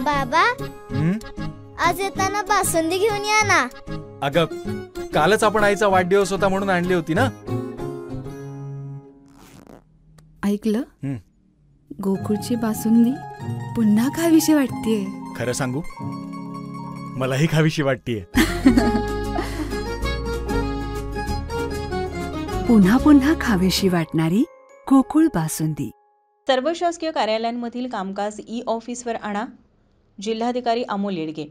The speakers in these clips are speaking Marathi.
बाबा, हं? आज येताना बासुंदी घेऊन या ना. अगं, कालच आपण आईचा वाढदिवस होता म्हणून आणली होती ना. ऐकलं? हं. गोकुळची बासुंदी पुन्हा खावीशी वाटतेय. खरं सांगू, मलाही खावीशी वाटतीये. पुन्हा पुन्हा खावीशी वाटणारी गोकुळ बासुंदी. सर्व शासकीय कार्यालयांमधील कामकाज ई-ऑफिसवर आणा. जिल्हाधिकारी अमोल येडगे.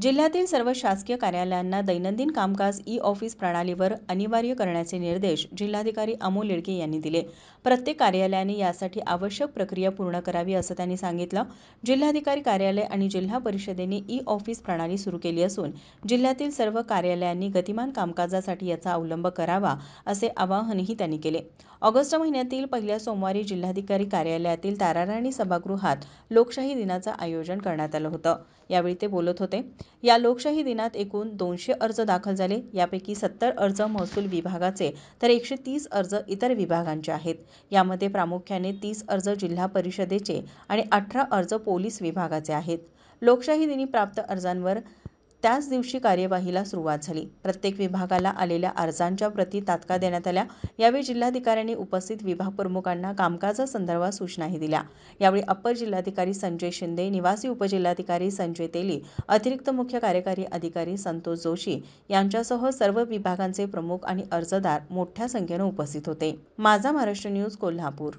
जिल्ह्यातील सर्व शासकीय कार्यालयांना दैनंदिन कामकाज ई-ऑफिस प्रणालीवर अनिवार्य करण्याचे निर्देश जिल्हाधिकारी अमोल येडगे यांनी दिले. प्रत्येक कार्यालयाने यासाठी आवश्यक प्रक्रिया पूर्ण करावी असं त्यांनी सांगितलं. जिल्हाधिकारी कार्यालय आणि जिल्हा परिषदेने ई-ऑफिस प्रणाली सुरू केली असून जिल्ह्यातील सर्व कार्यालयांनी गतिमान कामकाजासाठी याचा अवलंब करावा असे आवाहनही त्यांनी केले. ऑगस्ट महिन्यातील पहिल्या सोमवारी जिल्हाधिकारी कार्यालयातील ताराराणी सभागृहात लोकशाही दिनाचं आयोजन करण्यात आलं होतं. यावेळी ते बोलत होते. या लोकशाही दिनात एकूण 200 अर्ज दाखल झाले. यापैकी 70 अर्ज महसूल विभागाचे तर 130 अर्ज इतर विभागांचे आहेत. यामध्ये प्रामुख्याने 30 अर्ज जिल्हा परिषदेचे आणि 18 अर्ज पोलीस विभागाचे आहेत. लोकशाही दिनी प्राप्त अर्जांवर त्याच दिवशी कार्यवाहीला सुरुवात झाली. प्रत्येक विभागाला आलेल्या अर्जांच्या प्रती तात्काळ देण्यात आल्या. यावेळी जिल्हाधिकाऱ्यांनी उपस्थित विभाग प्रमुखांना कामकाजासंदर्भात सूचनाही दिल्या. यावेळी अप्पर जिल्हाधिकारी संजय शिंदे, निवासी उपजिल्हाधिकारी संजय तेली, अतिरिक्त मुख्य कार्यकारी अधिकारी संतोष जोशी यांच्यासह सर्व विभागांचे प्रमुख आणि अर्जदार मोठ्या संख्येने उपस्थित होते. माझा महाराष्ट्र न्यूज, कोल्हापूर.